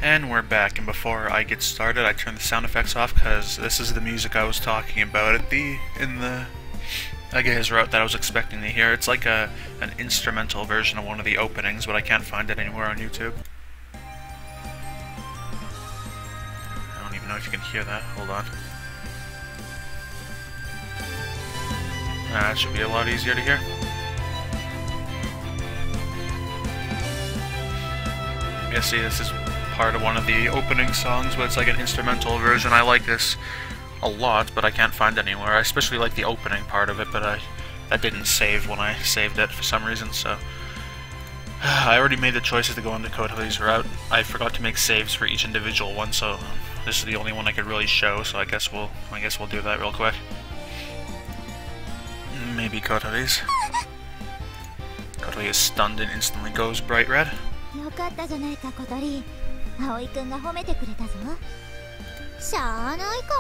And we're back, and before I get started, I turn the sound effects off because this is the music I was talking about in the Ageha's route that I was expecting to hear. It's like an instrumental version of one of the openings, but I can't find it anywhere on YouTube. I don't even know if you can hear that. Hold on. That should be a lot easier to hear. Yeah, see, this is part of one of the opening songs, but it's like an instrumental version. I like this a lot, but I can't find it anywhere. I especially like the opening part of it, but that didn't save when I saved it for some reason, so... I already made the choices to go into Kotori's route. I forgot to make saves for each individual one, so this is the only one I could really show, so I guess we'll do that real quick. Maybe Kotori's. Kotori is stunned and instantly goes bright red. よかったじゃないか、小鳥。葵くんが褒めてくれたぞ。しゃあないか。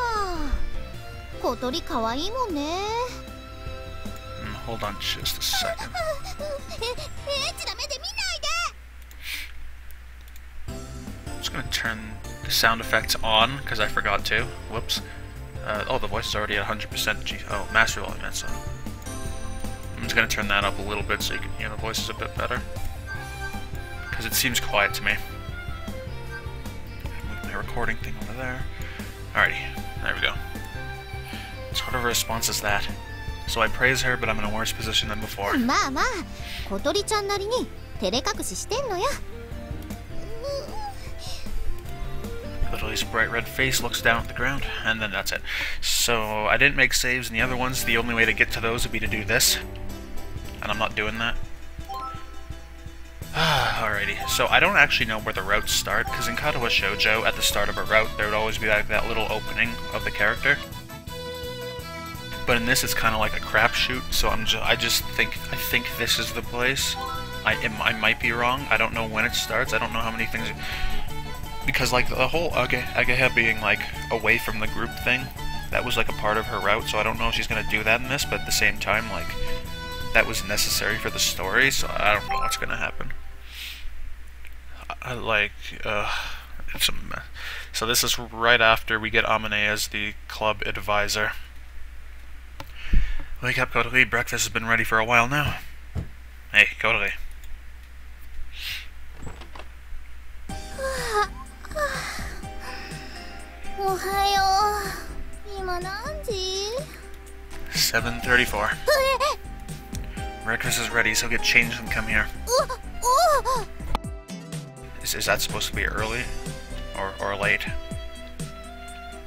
小鳥可愛いもんね。Hold on just a second. エッチな目で見ないで。I'm just gonna turn the sound effects on because I forgot to. Whoops. Oh, the voice is already at 100% G. Oh, master volume. So I'm just gonna turn that up a little bit so you can hear the voices a bit better. Because it seems quiet to me. Move my recording thing over there. Alrighty, there we go. What sort of a response is that? So I praise her, but I'm in a worse position than before. まあまあ、小鳥ちゃんなりに照れ隠ししてんのよ。Kotori's bright red face looks down at the ground, and then that's it. So I didn't make saves in the other ones. The only way to get to those would be to do this. And I'm not doing that. Alrighty, so I don't actually know where the routes start, because in Katawa Shoujo, at the start of a route, there would always be like that little opening of the character. But in this, it's kind of like a crapshoot, so I think this is the place. I might be wrong. I don't know when it starts. I don't know how many things, because like the whole Ageha being like away from the group thing, that was like a part of her route. So I don't know if she's gonna do that in this, but at the same time, like that was necessary for the story. So I don't know what's gonna happen. It's a mess. So this is right after we get Amane as the club advisor. Wake up, Kotori. Breakfast has been ready for a while now. Hey, Kotori. Ohayo. 今何時? 7:34. Breakfast is ready, so get changed and come here. Is that supposed to be early? Or late?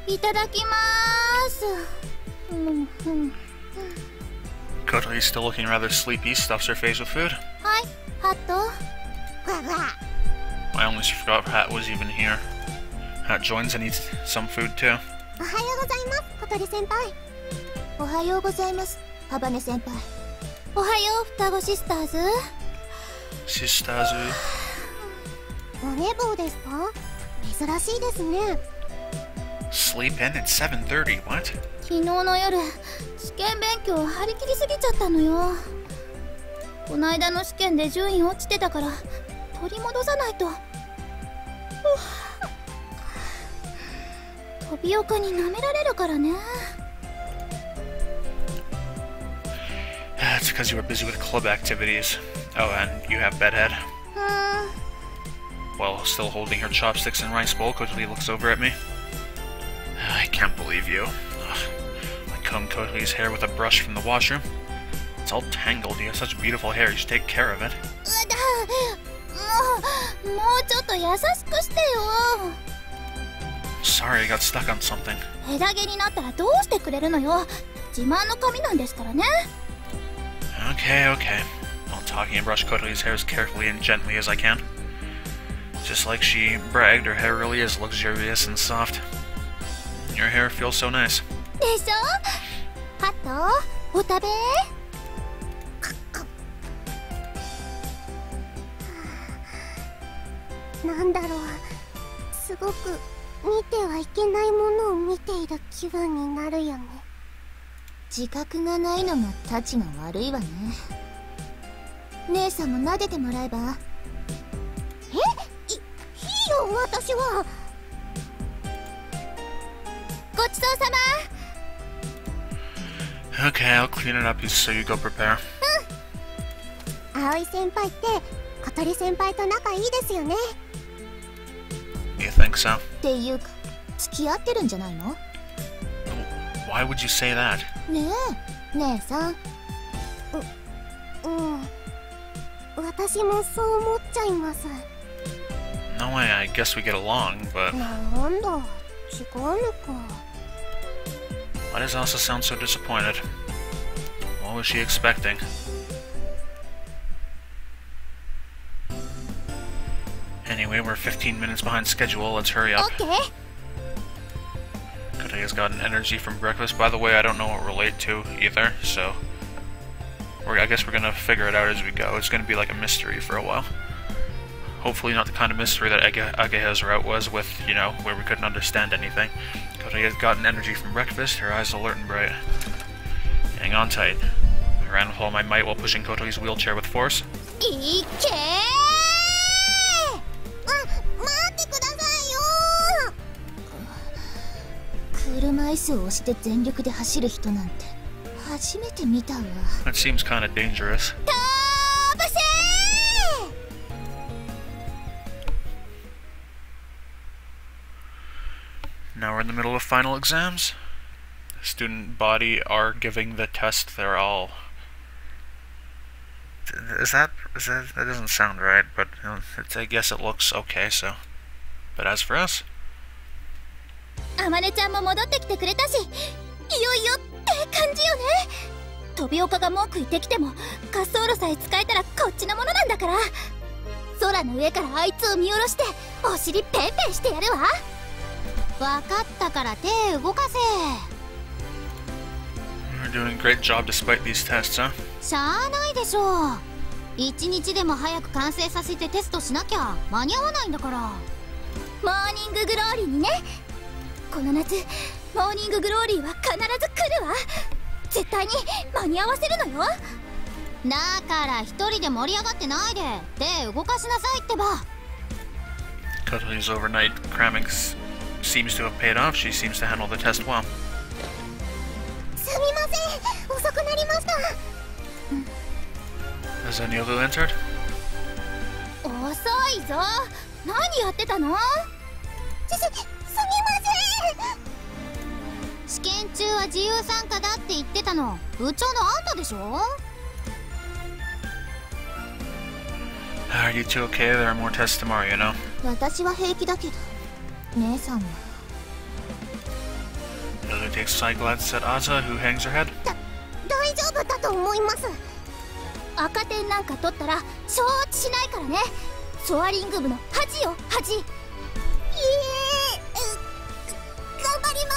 いただきます。Kotori's still looking rather sleepy, stuffs her face with food. はい、ハット。I almost forgot Hat was even here. Hat joins and eats some food too. おはようございます、小鳥先輩。おはようございます、ハバネ先輩。おはよう、双子シスターズ。Sisters. お寝坊ですか？珍しいですね。Sleep in at 7:30. What? 昨日の夜、試験勉強を張り切りすぎちゃったのよ。この間の試験で順位落ちてたから取り戻さないと。飛び岡に舐められるからね。It's because you were busy with club activities. Oh, and you have bedhead. While still holding her chopsticks and rice bowl, Kotori looks over at me. I can't believe you. I combed Kotori's hair with a brush from the washroom. It's all tangled. You have such beautiful hair. You should take care of it. もうちょっと優しくしてよ。Sorry, I got stuck on something. 枝毛になったらどうしてくれるのよ。自慢の髪なんですからね。Okay, okay. I'll talking and brush Kotori's hair as carefully and gently as I can. Just like she bragged, her hair really is luxurious and soft. Your hair feels so nice. でしょ？ハト、お食べ？なんだろう、すごく見てはいけないものを見ている気分になるよね。自覚がないのがたちが悪いわね。姉さんも撫でてもらえば？いいよ。よ私は。ごちそうさま。 Okay, I'll clean it up so you go prepare. 葵先輩って小鳥先輩と仲いいですよね。 You think so? っていうか付き合ってるんじゃないの？ Why would you say that? ねえ姉さん。私もそう思っちゃいます。 No way, I guess we get along, but なんだ違うのか。 why does Elsa sound so disappointed? What was she expecting? Anyway, we're 15 minutes behind schedule. Let's hurry up. Okay. Kotori has gotten energy from breakfast. By the way, I don't know what we're late to either, so I guess we're gonna figure it out as we go. It's gonna be like a mystery for a while. Hopefully not the kind of mystery that Ageha's route was with, you know, where we couldn't understand anything. Kotori has gotten energy from breakfast, her eyes alert and bright. Hang on tight. I ran with all my might while pushing Kotori's wheelchair with force. いけー。待ってくださいよ。車椅子を押して全力で走る人なんて初めて見たわ。 That seems kind of dangerous. 飛ばせー。 Now we're in the middle of final exams. Student body are giving the test. They're all. That doesn't sound right, but you know, I guess it looks okay. So, but as for us, あまねちゃんも戻ってきてくれたし、いよいよって感じよね。飛び岡が文句言ってきても滑走路さえ使えたらこっちのものなんだから。空の上からあいつを見下ろしてお尻ペンペンしてやるわ。分かったから手動かせ。 we're doing a great job despite these tests, huh? しゃあないでしょう。一日でも早く完成させてテストしなきゃ間に合わないんだから。モーニンググローリーにね。この夏モーニンググローリーは必ず来るわ。絶対に間に合わせるのよ。だから一人で盛り上がってないで手動かしなさいってば。 Kotori's overnight cramming seems to have paid off. She seems to handle the test well. すみません遅くなりました。 Has Anilo entered? 遅いぞ。何やってたの？すみません。試験中は自由参加だって言ってたの部長のあんたでしょ。 Are you two okay? There are more tests tomorrow, you know. 私は平気だけど姉さんは。 Another takes a side glance at Aza, who hangs her head. 大丈夫だと思います。赤点なんか取ったら承知しないからね。ソアリング部の恥よ恥。いい頑張りま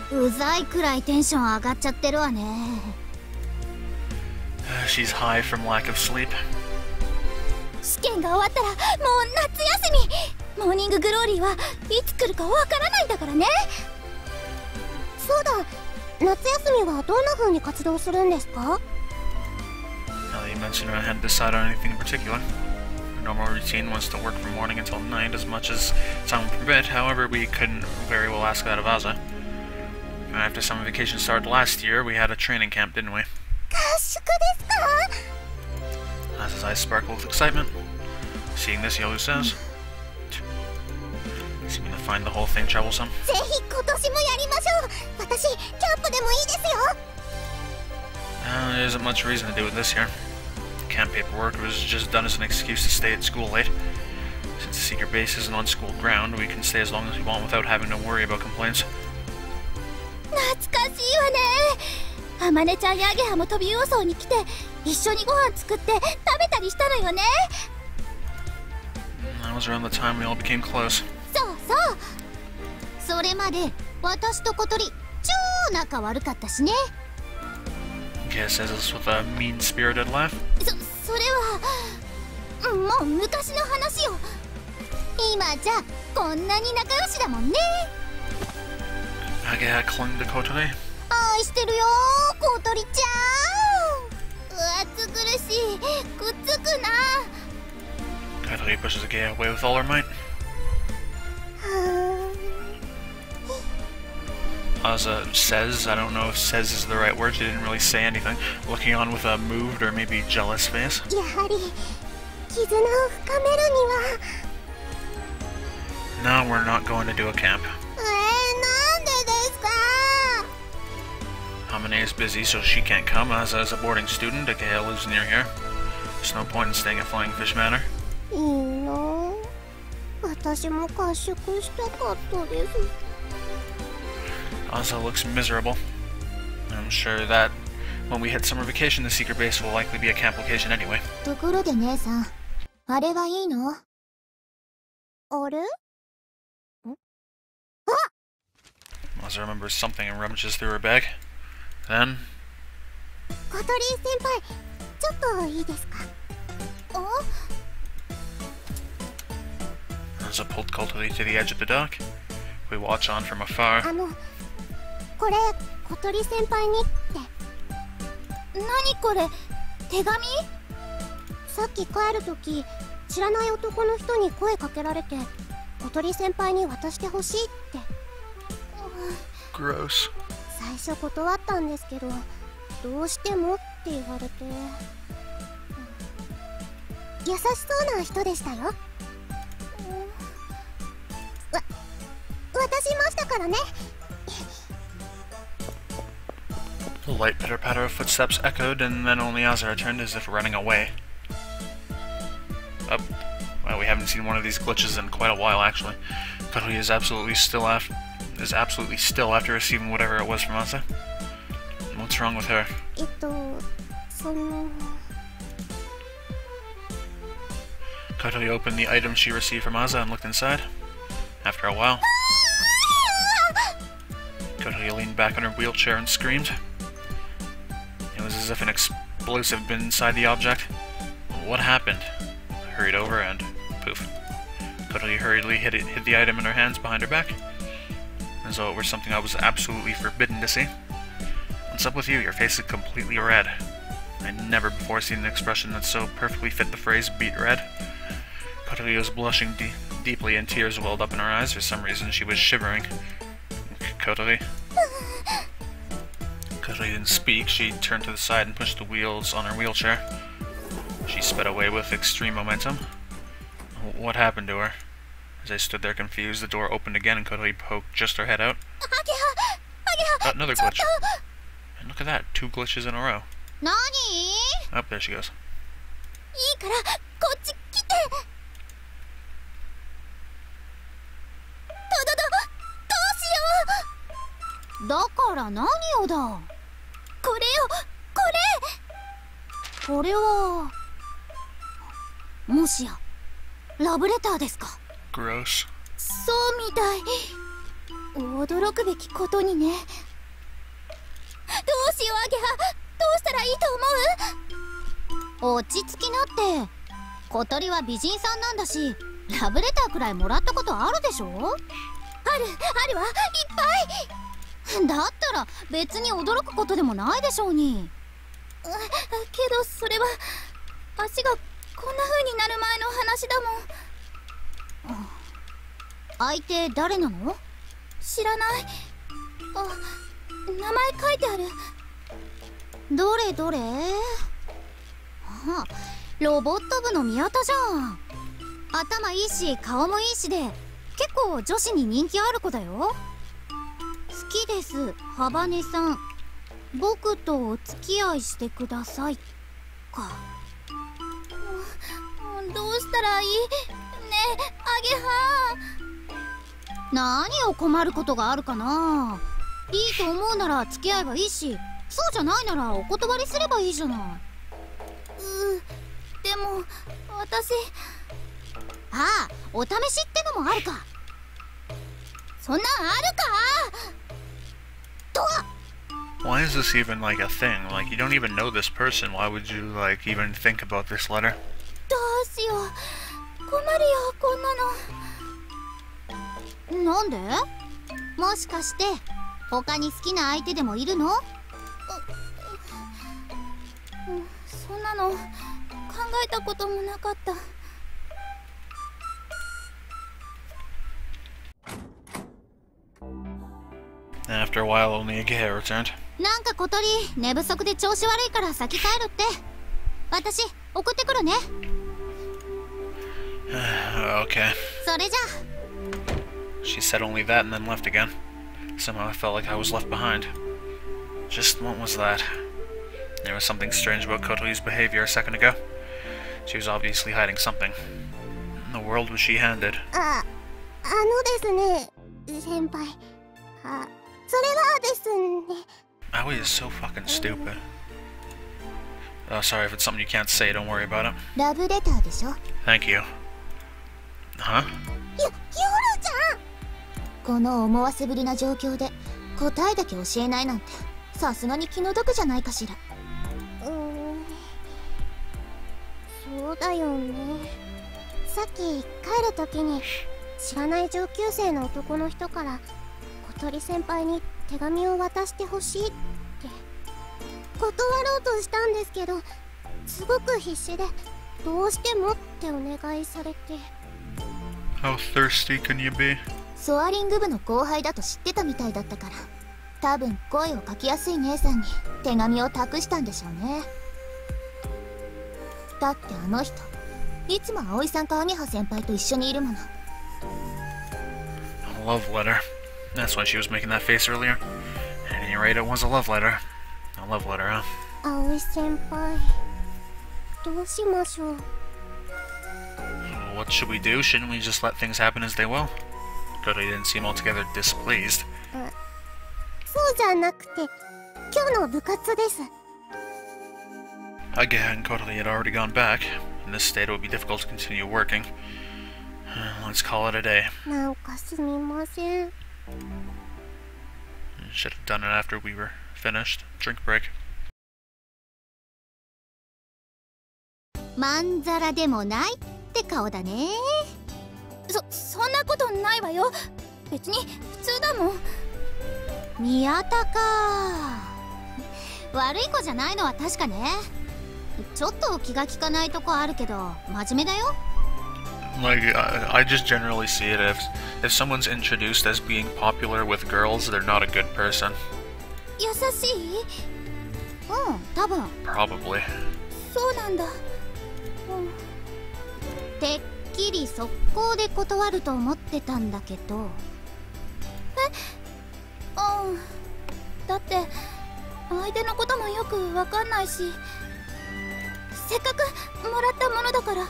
す。うざいくらいテンション上がっちゃってるわね。 She's high from lack of sleep. 試験が終わったらもう夏休み。モーニンググローリーはいつ来るかわからないんだからね。そうだ、夏休みはどんな風に活動するんですか？ Now that you mentioned it, I hadn't decided on anything in particular. Our normal routine was to work from morning until night as much as time would permit. However, we couldn't very well ask that of Aza. After summer vacation started last year, we had a training camp, didn't we? 合宿ですか？ Aza's eyes sparkled with excitement. Seeing this, Yoru says, seeming to find the whole thing troublesome. ぜひ今年もやりましょう。私キャンプでもいいですよ。 There isn't much reason to do it this year. The camp paperwork was just done as an excuse to stay at school late. Since the secret base isn't on school ground, we can stay as long as we want without having to worry about complaints. 懐かしいわね。あまねちゃんやアゲハも飛び予想に来て一緒にご飯作って食べたりしたのよね。 That was around the time we all became close. そうそう。それまで私と小鳥超仲悪かったしね。 Kaya says this with a mean-spirited laugh. それはもう昔の話よ。今じゃこんなに仲良しだもんね。 Ageha clung to Kotori. 愛してるよ小鳥ちゃん。暑苦しいくっつくな。 Kotori pushes Ageha away with all her might. Aza says. I don't know if says is the right word. She didn't really say anything. Looking on with a moved or maybe jealous face. やはり絆を深めるには。 No, we're not going to do a camp. なんでですか？ Hamane is busy, so she can't come. Aza is a boarding student. Akea lives near here. There's no point in staying at Flying Fish Manor. いいの？私も合宿したかったです。 Aza looks miserable. I'm sure that when we hit summer vacation, the secret base will likely be a camp location anyway. ところで姉さん、あれはいいの？あれ？ Aza remembers something and rummages through her bag. Then... 小鳥先輩、ちょっといいですか？ Aza pulled Kotori to the edge of the dock. We watch on from afar. これ、小鳥先輩にって。何これ？手紙？さっき帰るとき、知らない男の人に声かけられて、小鳥先輩に渡してほしいって。Gross. 最初断ったんですけど、どうしてもって言われて。優しそうな人でしたよ。渡しましたからね。 The light pitter-patter of footsteps echoed, and then only Aza returned as if running away. Oh, well, we haven't seen one of these glitches in quite a while, actually. Kotori is absolutely still after receiving whatever it was from Aza. What's wrong with her? その... Kotori opened the item she received from Aza and looked inside. After a while, Kotori leaned back in her wheelchair and screamed. It was as if an explosive had been inside the object. What happened? I hurried over and poof. Kotori hurriedly hid the item in her hands behind her back, as though it were something I was absolutely forbidden to see. What's up with you? Your face is completely red. I'd never before seen an expression that so perfectly fit the phrase beet red. Kotori was blushing deeply and tears welled up in her eyes. For some reason she was shivering. Kotori? Kotori didn't speak. She turned to the side and pushed the wheels on her wheelchair. She sped away with extreme momentum. What happened to her? As I stood there confused, the door opened again and Kotori poked just her head out. Oh, another glitch. And look at that, 2 glitches in a row. 何? Oh, there she goes. いいからこっち来て。どうしよう。だから何をだ。これよ、これ。これはもしやラブレターですか。 Gross. そうみたい。驚くべきことにね。どうしようアゲハ、どうしたらいいと思う？落ち着きなって。小鳥は美人さんなんだし、ラブレターくらいもらったことあるでしょ？あるわ、いっぱい。だったら別に驚くことでもないでしょうに。けどそれは足がこんな風になる前の話だもん。相手誰なの？知らない。名前書いてある。どれどれ？あ、ロボット部の宮田じゃん。頭いいし顔もいいしで結構女子に人気ある子だよ。好きです、ハバネさん。僕とお付き合いしてくださいか。どうしたらいい？ねえ、アゲハ。何を困ることがあるかな。いいと思うなら付き合えばいいし、そうじゃないならお断りすればいいじゃない。でも私、ああ、お試しってのもあるか。そんなんあるかと。 Why is this even like a thing? Like, you don't even know this person. Why would you, like, even think about this letter? どうしよう、困るよこんなの。なんで？もしかして他に好きな相手でもいるの？そんなの考えたこともなかった。After a while, only Agea returned. なんか小鳥寝不足で調子悪いから先帰るって。私送ってくるね。Okay. それじゃ。 She said only that and then left again. Somehow I felt like I was left behind. Just what was that? There was something strange about Kotori's behavior a second ago. She was obviously hiding something. In the world was she handed? ですね、先輩。それはですね。 Aoi is so fucking stupid. Oh, sorry if it's something you can't say, don't worry about it. ラブレターでしょ。 Thank you. Huh? ヨロちゃん。この思わせぶりな状況で答えだけ教えないなんてさすがに気の毒じゃないかしら。そうだよね。さっき帰る時に知らない上級生の男の人から小鳥先輩に手紙を渡してほしいって断ろうとしたんですけど、すごく必死でどうしてもってお願いされて。 How thirsty can you be? ソアリング部の後輩だと知ってたみたいだったから、多分声をかけやすい姉さんに手紙を託したんでしょうね。だってあの人いつも葵さんかアゲハ先輩と一緒にいるもの。 A love letter. That's why she was making that face earlier. At any rate, it was a love letter. A love letter, huh? 葵先輩、どうしましょう。 What should we do? Shouldn't we just let things happen as they will? Kotori didn't seem altogether displeased. そうじゃなくて、今日の部活です。 Again, Kotori had already gone back. In this state, it would be difficult to continue working. Let's call it a day. なんかすみません。 Should have done it after we were finished. Drink break. まんざらでもないって顔だね。そんなことないわよ。別に普通だもん。宮田か。悪い子じゃないのは確かね。ちょっと気が利かないとこあるけど真面目だよ。 Like, I just generally see it if someone's introduced as being popular with girls, they're not a good person. 優しい？多分。 Probably. そうなんだ。てっきり速攻で断ると思ってたんだけど。だって相手のこともよくわかんないし、せっかくもらったものだから。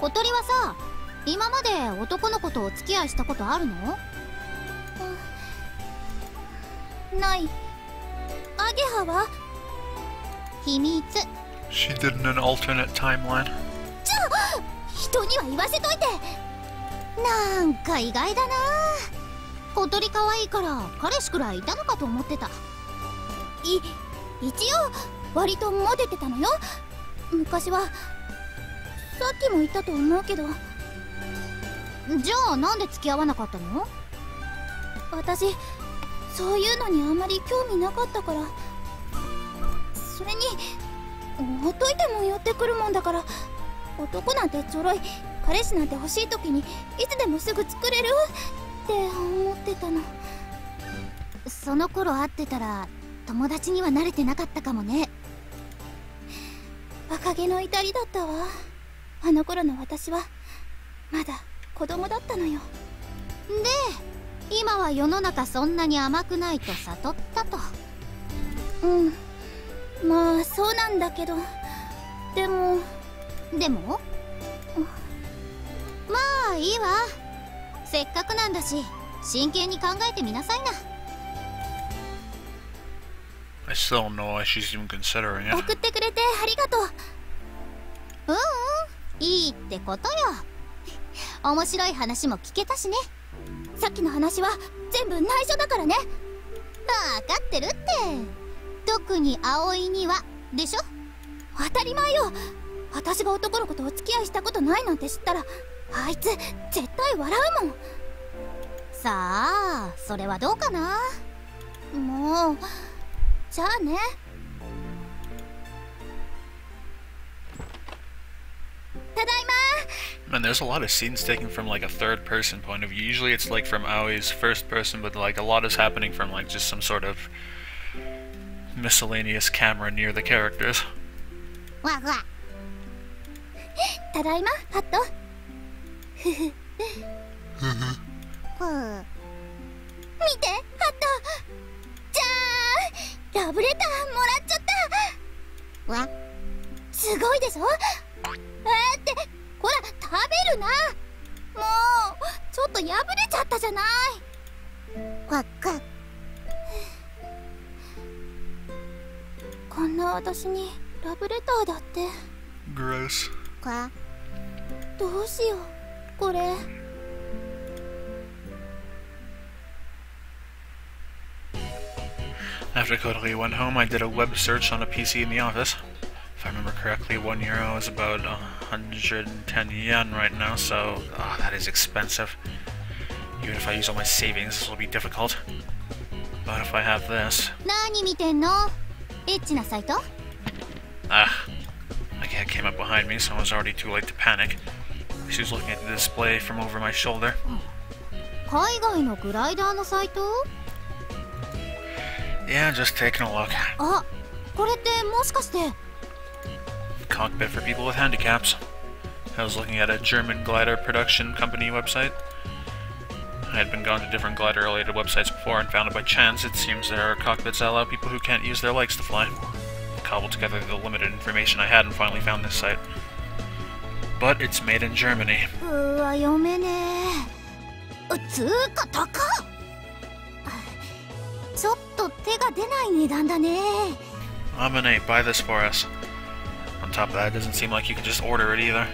小鳥はさ、今まで男の子とお付き合いしたことあるの？ない。アゲハは？秘密。 She did in an alternate timeline. 人には言わせといて。なんか意外だな。小鳥可愛いから彼氏くらいいたのかと思ってた。一応割とモテてたのよ、昔は。さっきも言ったと思うけど。じゃあなんで付き合わなかったの？私そういうのにあんまり興味なかったから。それにほっといても寄ってくるもんだから、男なんてちょろい、彼氏なんて欲しい時にいつでもすぐ作れるって思ってたの。その頃会ってたら友達には慣れてなかったかもね。若気の至りだったわ。あの頃の私はまだ子供だったのよ。で今は世の中そんなに甘くないと悟ったと。まあそうなんだけど、でもまあいいわ。せっかくなんだし真剣に考えてみなさいな。 I still don't know why she's even considering it. 送ってくれてありがとう。いいってことよ。面白い話も聞けたしね。さっきの話は全部内緒だからね。分かってるって。特に葵にはでしょ。当たり前よ。私が男の子とお付き合いしたことないなんて知ったらあいつ絶対笑うもん。さあそれはどうかな。もうじゃあね。And there's a lot of scenes taken from like a third person point of view. Usually it's like from Aoi's first person, but like a lot is happening from like just some sort of miscellaneous camera near the characters. わわただいまハットふふ見てハットじゃーんラブレターもらっちゃったわすごいでしょってほら食べるなもうちょっと破れちゃったじゃないわっかこんな私にラブレターだって Gross. かどうしようこれ After Kotori went home, I did a web search on a PC in the office. If I remember correctly, €1 is about 110 yen right now, so that is expensive. Even if I use all my savings, this will be difficult. But if I have this... 何見てんのエッチなサイト My cat came up behind me, so I was already too late to panic. She was looking at the display from over my shoulder. 海外のグライダーのサイト Yeah, just taking a look. あ、これってもしかして Cockpit for people with handicaps. I was looking at a German glider production company website. I had been gone to different glider-related websites before and found it by chance. It seems there are cockpits that allow people who can't use their legs to fly. I cobbled together the limited information I had and finally found this site. But it's made in Germany. うわ読めねえつーか高っちょっと手が出ない値段だね Amane, buy this for us. On top of that, it doesn't seem like you can just order it either.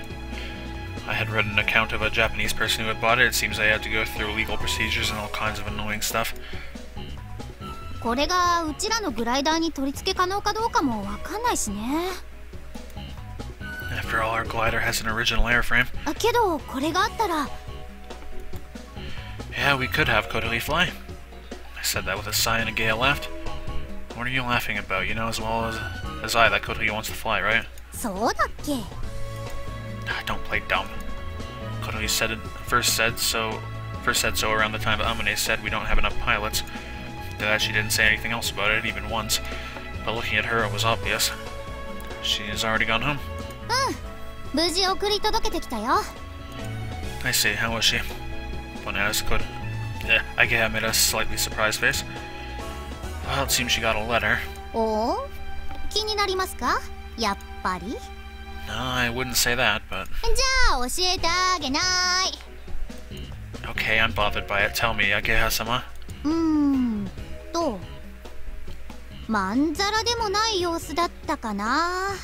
I had read an account of a Japanese person who had bought it. It seems they had to go through legal procedures and all kinds of annoying stuff. これがうちらのグライダーに取り付け可能かどうかもわかんないしね After all, our glider has an original airframe. けどこれがあったら Yeah, we could have Kotori fly. I said that with a sigh and a gay laughed. What are you laughing about? You know as well as I that Kotori wants to fly, right? そうだっけ Don't play dumb. Kotori first said so around the time that Amane said we don't have enough pilots. After that, she didn't say anything else about it, even once. But looking at her, it was obvious. She has already gone home. 無事送り届けてきたよ I see. How was she? When I asked, I made a slightly surprised face. Well, it seems she got a letter. おお気になりますかやっぱり No, I wouldn't say that, but... じゃあ教えてあげない Okay, I'm bothered by it. Tell me, Ageha-sama. まんざらでもない様子だったかな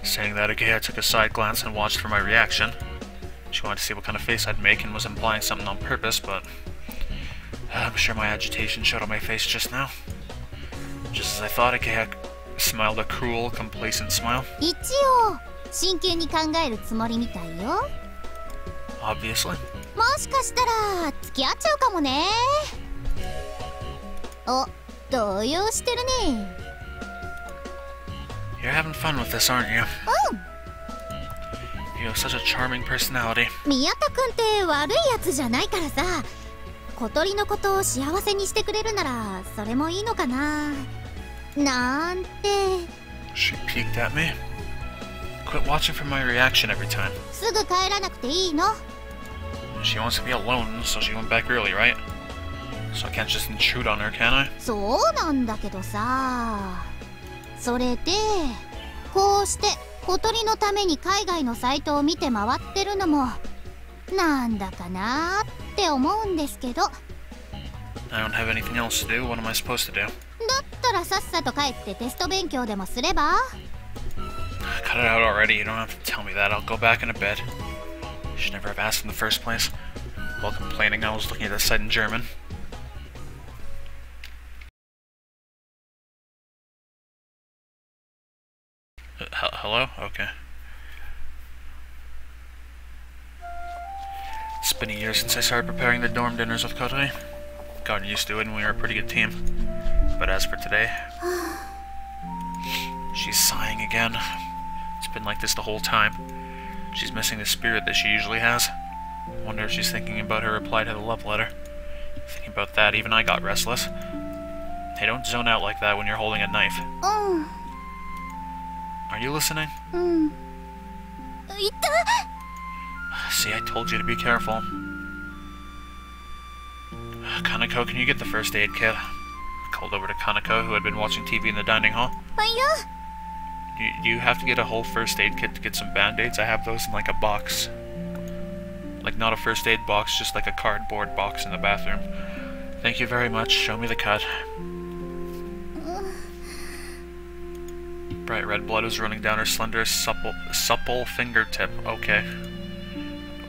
Saying that, Ageha took a side glance and watched for my reaction. She wanted to see what kind of face I'd make and was implying something on purpose, but... I'm sure my agitation showed on my face just now. Just as I thought, Ageha smiled a cruel, complacent smile. 一応真剣に考えるつもりみたいよ Obviously. もしかしたら付き合っちゃうかもねお、動揺してるね You're having fun with this, aren't you? You have such a charming personality. 宮田くんって悪いやつじゃないからさ小鳥のことを幸せにしてくれるならそれもいいのかななんて She peeked at me. Quit watching for my reaction every time. すぐ帰らなくていいの She wants to be alone, so she went back early, right? So I can't just intrude on her, can I? そうなんだけどさそれでこうして小鳥のために海外のサイトを見て回ってるのもなんだかなって思うんですけど I don't have anything else to do. What am I supposed to do? だったらさっさと帰ってテスト勉強でもすれば Cut it out already. You don't have to tell me that. I'll go back into bed. You should never have asked in the first place. While complaining, I was looking at the site in German. Hello? Okay. It's been a year since I started preparing the dorm dinners with Kotori. Gotten used to it and we were a pretty good team. But as for today... She's sighing again. It's been like this the whole time. She's missing the spirit that she usually has. Wonder if she's thinking about her reply to the love letter. Thinking about that, even I got restless. Hey, don't zone out like that when you're holding a knife. Are you listening? See, I told you to be careful. Kaneko, can you get the first aid kit? I called over to Kaneko, who had been watching TV in the dining hall. You have to get a whole first aid kit to get some band-aids. I have those in like a box. Like not a first aid box, just like a cardboard box in the bathroom. Thank you very much. Show me the cut. Bright red blood was running down her slender, supple fingertip. Okay.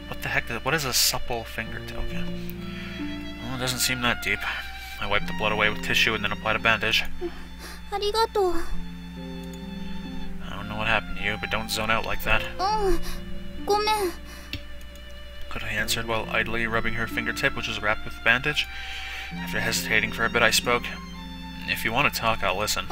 What the heck? What is a supple fingertip? Okay. Well, it doesn't seem that deep. I wiped the blood away with tissue and then applied a bandage. I don't know what happened to you, but don't zone out like that. Kotori answered while idly rubbing her fingertip, which was wrapped with a bandage. After hesitating for a bit, I spoke. If you want to talk, I'll listen.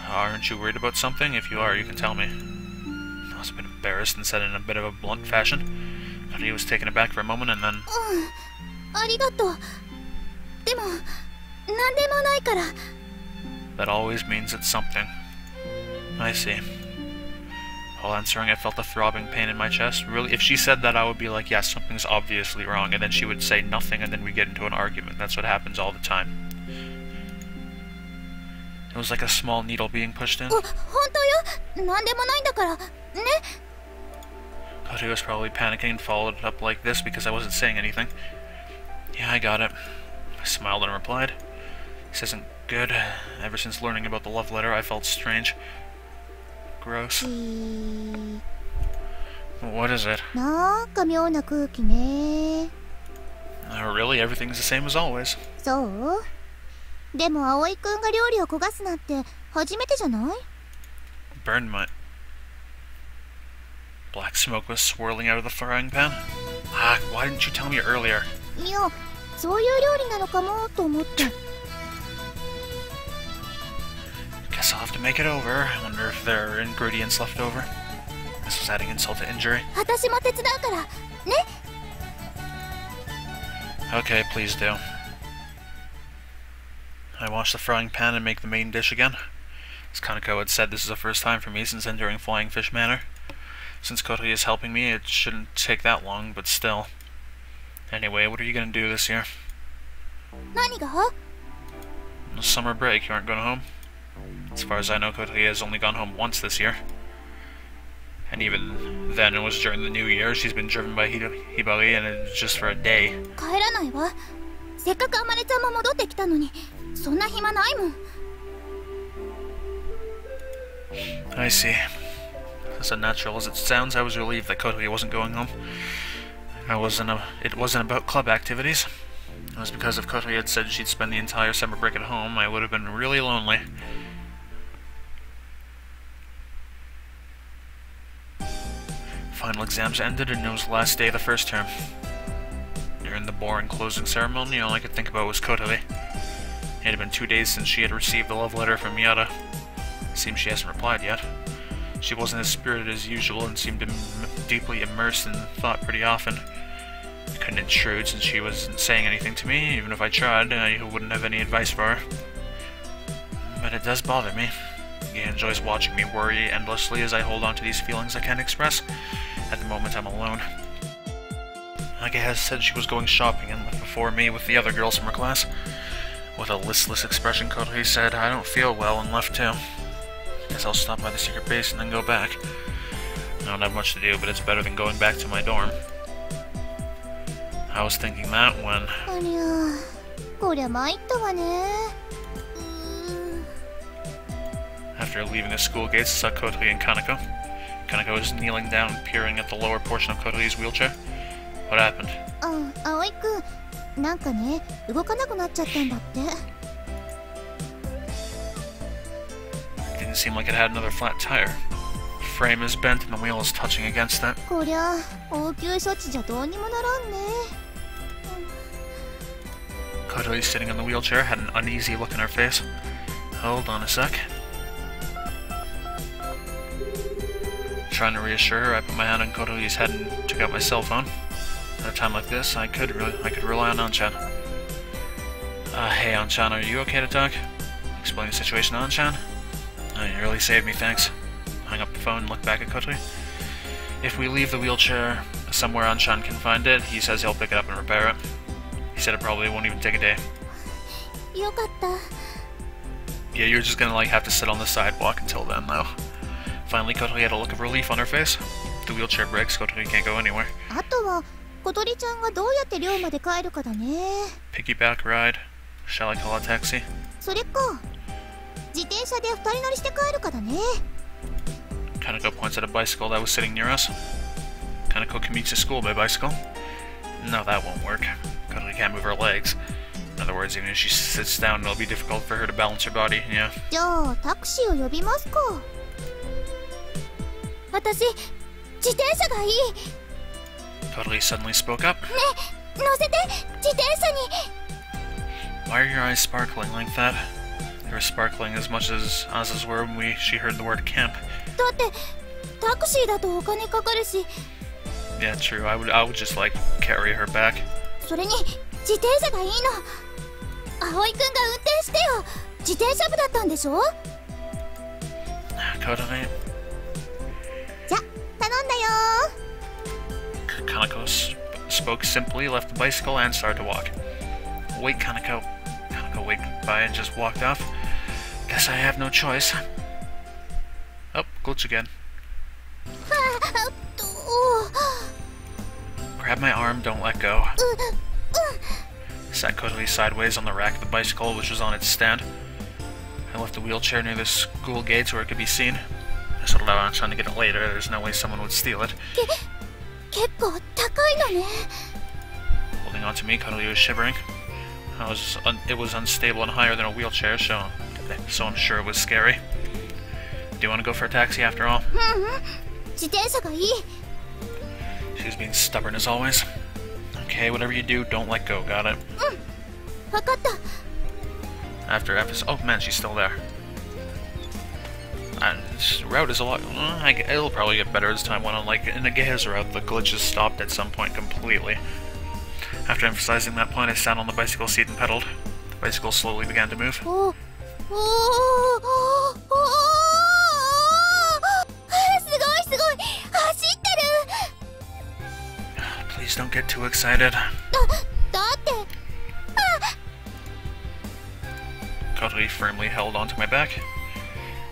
Aren't you worried about something? If you are, you can tell me. I was a bit embarrassed and said in a bit of a blunt fashion. Kotori was taken aback for a moment and then... That always means it's something. I see. While answering, I felt a throbbing pain in my chest. Really, if she said that, I would be like, yes, something's obviously wrong, and then she would say nothing, and then we'd get into an argument. That's what happens all the time. It was like a small needle being pushed in. Kotori was probably panicking and followed it up like this because I wasn't saying anything. Yeah, I got it. I smiled and replied. This isn't good. Ever since learning about the love letter, I felt strange. Gross. What is it? Oh, really? Everything's the same as always. Burned my... Black smoke was swirling out of the frying pan. Ah, why didn't you tell me earlier? Guess I'll have to make it over. I wonder if there are ingredients left over. This was adding insult to injury. Okay, please do. I wash the frying pan and make the main dish again. As Kaneko had said, this is the first time for me since entering Flying Fish Manor. Since Kotori is helping me, it shouldn't take that long, but still. Anyway, what are you gonna do this year? The summer break, you aren't going home? As far as I know, Kotori has only gone home once this year. And even then, it was during the New Year. She's been driven by Hibari, and it's just for a day. I see. As unnatural as it sounds, I was relieved that Kotori wasn't going home. It wasn't about club activities. It was because if Kotori had said she'd spend the entire summer break at home, I would have been really lonely. Final exams ended and it was the last day of the first term. During the boring closing ceremony, all I could think about was Kotori. It had been 2 days since she had received the love letter from Yada. It seems she hasn't replied yet. She wasn't as spirited as usual and seemed deeply immersed in thought pretty often. I couldn't intrude since she wasn't saying anything to me. Even if I tried, I wouldn't have any advice for her. But it does bother me. He enjoys watching me worry endlessly as I hold on to these feelings I can't express. At the moment, I'm alone. Aga said she was going shopping and left before me with the other girls from her class. With a listless expression, Kotori said, I don't feel well, and left too. Guess I'll stop by the secret base and then go back. I don't have much to do, but it's better than going back to my dorm. I was thinking that when... After leaving the school gates, I saw Kotori and Kaneko. Kaneko was kneeling down, peering at the lower portion of Kotori's wheelchair. What happened? It didn't seem like it had another flat tire. The frame is bent and the wheel is touching against it. Kotori, sitting in the wheelchair, had an uneasy look in her face. Hold on a sec. Trying to reassure her, I put my hand on Kotori's head and took out my cell phone. At a time like this, I could rely on Anchan. Hey Anchan, are you okay to talk? Explain the situation to Anchan. You really saved me, thanks. Hung up the phone and looked back at Kotori. If we leave the wheelchair somewhere Anchan can find it, he says he'll pick it up and repair it. He said it probably won't even take a day. Yokatta. Yeah, you're just gonna have to sit on the sidewalk until then, though. Finally, Kotori had a look of relief on her face. If the wheelchair breaks, Kotori can't go anywhere. あとは小鳥ちゃんがどうやって寮まで帰るかだね。Piggyback ride. Shall I call a taxi? それか。自転車で2人乗りして帰るかだね。Kaneko points at a bicycle that was sitting near us. Kaneko commutes to school by bicycle. No, that won't work. Kotori can't move her legs. In other words, even if she sits down, it'll be difficult for her to balance her body, yeah. じゃあタクシーを呼びますか。私、自転車がいい。Kotori suddenly spoke up. ね、乗せて、自転車に。Why are your eyes sparkling like that? They were sparkling as much as Oz's were when she heard the word camp. だってタクシーだとお金かかるし。Yeah, true. I would just carry her back. それに自転車がいいの。葵くんが運転してよ。自転車部だったんでしょ。Kotori. じゃ、頼んだよ。Kaneko spoke simply, left the bicycle, and started to walk. Wait, Kaneko. Kaneko waved by and just walked off. Guess I have no choice. Oh, glitch again. Grab my arm, don't let go. Sat Kotori sideways on the rack of the bicycle, which was on its stand. I left the wheelchair near the school gates where it could be seen. I settled out on trying to get it later. There's no way someone would steal it. 結構高いのね。 Holding on to me, Kotori was shivering. It was unstable and higher than a wheelchair, so I'm sure it was scary. Do you want to go for a taxi after all? 自転車がいい。 She was being stubborn as always. Okay, whatever you do, don't let go, got it? わかった。 After episode... Oh man, she's still there. This route is a lot... it'll probably get better as time went on. Like, in the Geha's route, the glitches stopped at some point completely. After emphasizing that point, I sat on the bicycle seat and pedaled. The bicycle slowly began to move. すごい走ってる。 Please don't get too excited. だって。Kotori firmly held onto my back.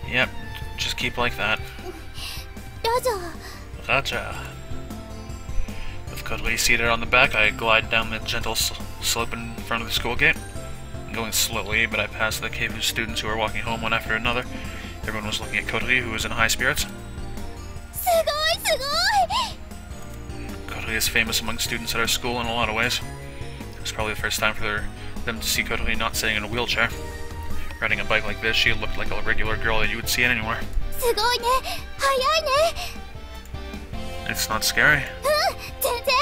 Yep, just keep like that. どうぞ。 Raja. With Kotori seated on the back, I glide down the gentle slope in front of the school gate. I'm going slowly, but I passed the cave of students who were walking home one after another. Everyone was looking at Kotori, who was in high spirits. すごい。 Kotori is famous among students at our school in a lot of ways. It was probably the first time for them to see Kotori not sitting in a wheelchair. Riding a bike like this, she looked like a regular girl that you would see anywhere. すごいね。速いね。 It's not scary. 全然。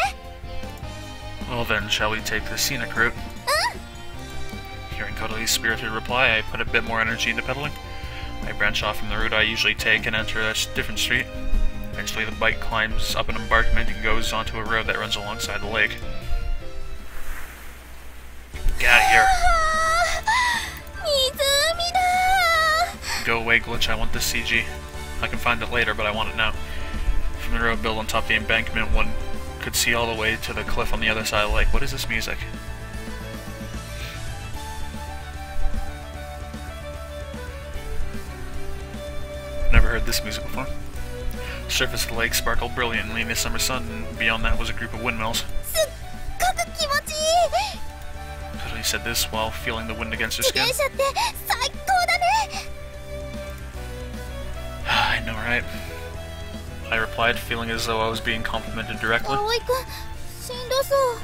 Well then, shall we take the scenic route? Hearing Kotori's spirited reply, I put a bit more energy into pedaling. I branch off from the route I usually take and enter a different street. Eventually the bike climbs up an embankment and goes onto a road that runs alongside the lake. Get out of here! 湖だ。 Go away, glitch, I want this CG. I can find it later, but I want it now. From the road built on top of the embankment, one could see all the way to the cliff on the other side of the lake. What is this music? Never heard this music before. The surface of the lake sparkled brilliantly in the summer sun, and beyond that was a group of windmills. すっごく気持ちいい。 Kotori said this while feeling the wind against her 自 skin. 転車って最高だね。 I know, right? I replied, feeling as though I was being complimented directly. 葵くん、しんどそう。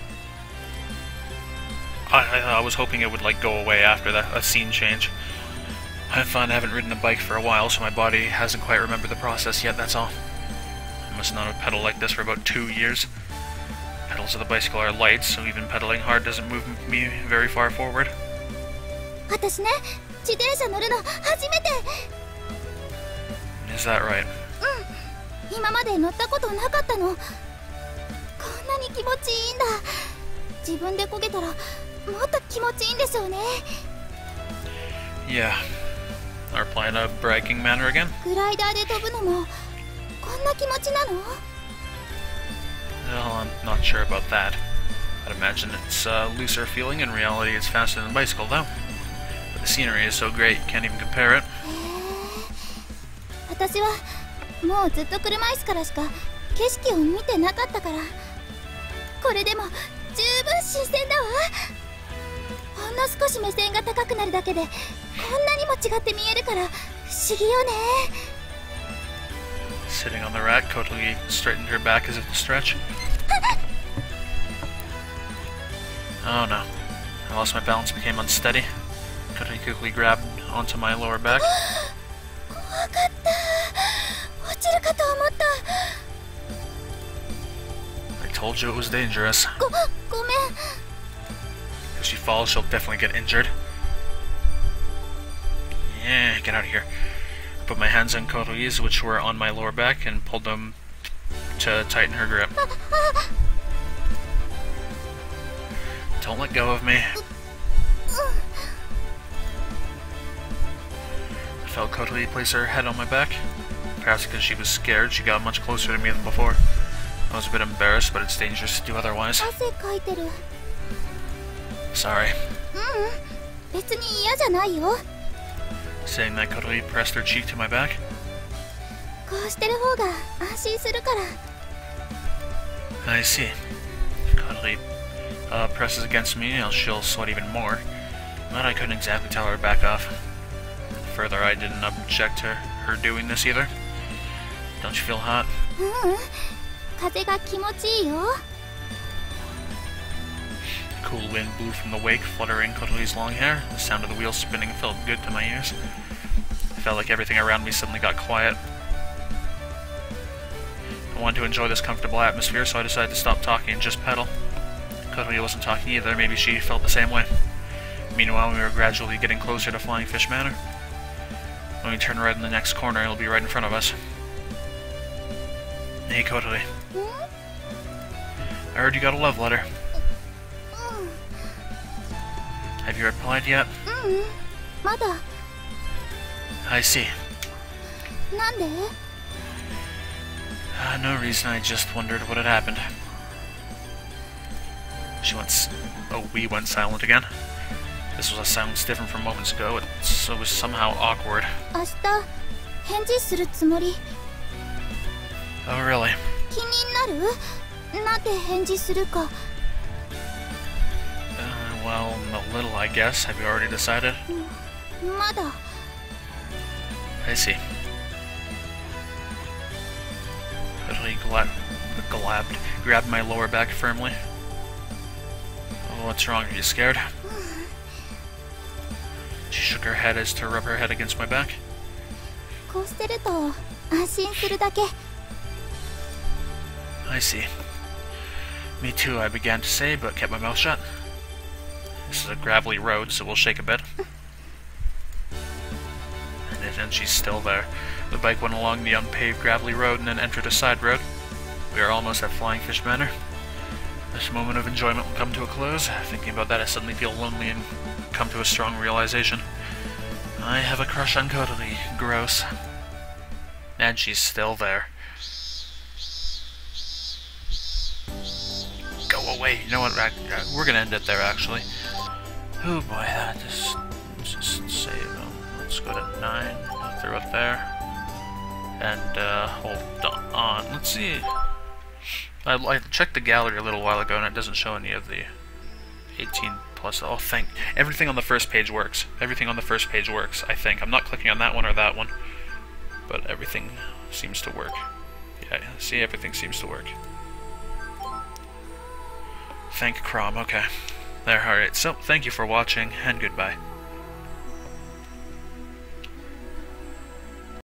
I was hoping it would go away after a scene change. I find I haven't ridden a bike for a while, so my body hasn't quite remembered the process yet, that's all. I must not have pedaled like this for about 2 years. Pedals of the bicycle are light, so even pedaling hard doesn't move me very far forward. 私ね、自転車乗るの初めて。 Is that right? 今まで乗ったことなかったの。こんなに気持ちいいんだ。自分で漕げたらもっと気持ちいいんでしょうね。 Yeah. Are playing a bragging manner again? グライダーで飛ぶのもこんな気持ちなの？ Well, I'm not sure about that. I'd imagine it's a looser feeling. In reality, it's faster than a bicycle, though. But the scenery is so great, you can't even compare it. 私はもうずっと車椅子からしか景色を見てなかったから、これでも十分新鮮だわ。ほんの少し目線が高くなるだけでこんなにも違って見えるから不思議よね。 Sitting on the rack, Kotori straightened her back as if to stretch. Oh no. I lost my balance, became unsteady. Kotori quickly grabbed onto my lower back. 怖かった。落ちるかと思った。 I told you it was dangerous. ごめん。 If she falls, she'll definitely get injured. Yeah, get out of here. I put my hands on Kotori's, which were on my lower back, and pulled them to tighten her grip. Don't let go of me. I felt Kotori place her head on my back. Perhaps because she was scared, she got much closer to me than before. I was a bit embarrassed, but it's dangerous to do otherwise. 汗かいてる。 Sorry. 別に嫌じゃないよ。 Saying that, Kotori pressed her cheek to my back. こうしてる方が安心するから。 I see. Kotori presses against me, she'll sweat even more. But I couldn't exactly tell her to back off. Further, I didn't object to her doing this either. Don't you feel hot? 風が気持ちいいよ。 Cool wind blew from the wake, fluttering Kotori's long hair. The sound of the wheels spinning felt good to my ears. I felt like everything around me suddenly got quiet. I wanted to enjoy this comfortable atmosphere, so I decided to stop talking and just pedal. Kotori wasn't talking either, maybe she felt the same way. Meanwhile, we were gradually getting closer to Flying Fish Manor. When we turn right in the next corner, it'll be right in front of us. Hey, Kotori. I heard you got a love letter. Have you replied yet? まだ。 I see. なんで？ No reason, I just wondered what had happened. We went silent again. This was a silence different from moments ago. It was somehow awkward. 明日返事するつもり。 Oh, really? 気になる？なんて返事するか。 Well, a little, I guess. Have you already decided? まだ。 I see. Kotori grabbed my lower back firmly. Oh, what's wrong? Are you scared? She shook her head as to rub her head against my back. こうしてると安心するだけ。 I see. Me too, I began to say, but kept my mouth shut. This is a gravelly road, so we'll shake a bit. And she's still there. The bike went along the unpaved gravelly road and then entered a side road. We are almost at Flying Fish Manor. This moment of enjoyment will come to a close. Thinking about that, I suddenly feel lonely and come to a strong realization. I have a crush on Kotori. Gross. And she's still there. Go away. You know what? We're gonna end it there, actually. Oh boy, that just save them. Let's go to 9. Throw it there. And hold on. Let's see. I checked the gallery a little while ago, and it doesn't show any of the 18 plus. Oh, everything on the first page works. Everything on the first page works. I think I'm not clicking on that one or that one, but everything seems to work. Yeah, see, everything seems to work. Thank Crom. Okay. There. All right. So, thank you for watching, and goodbye.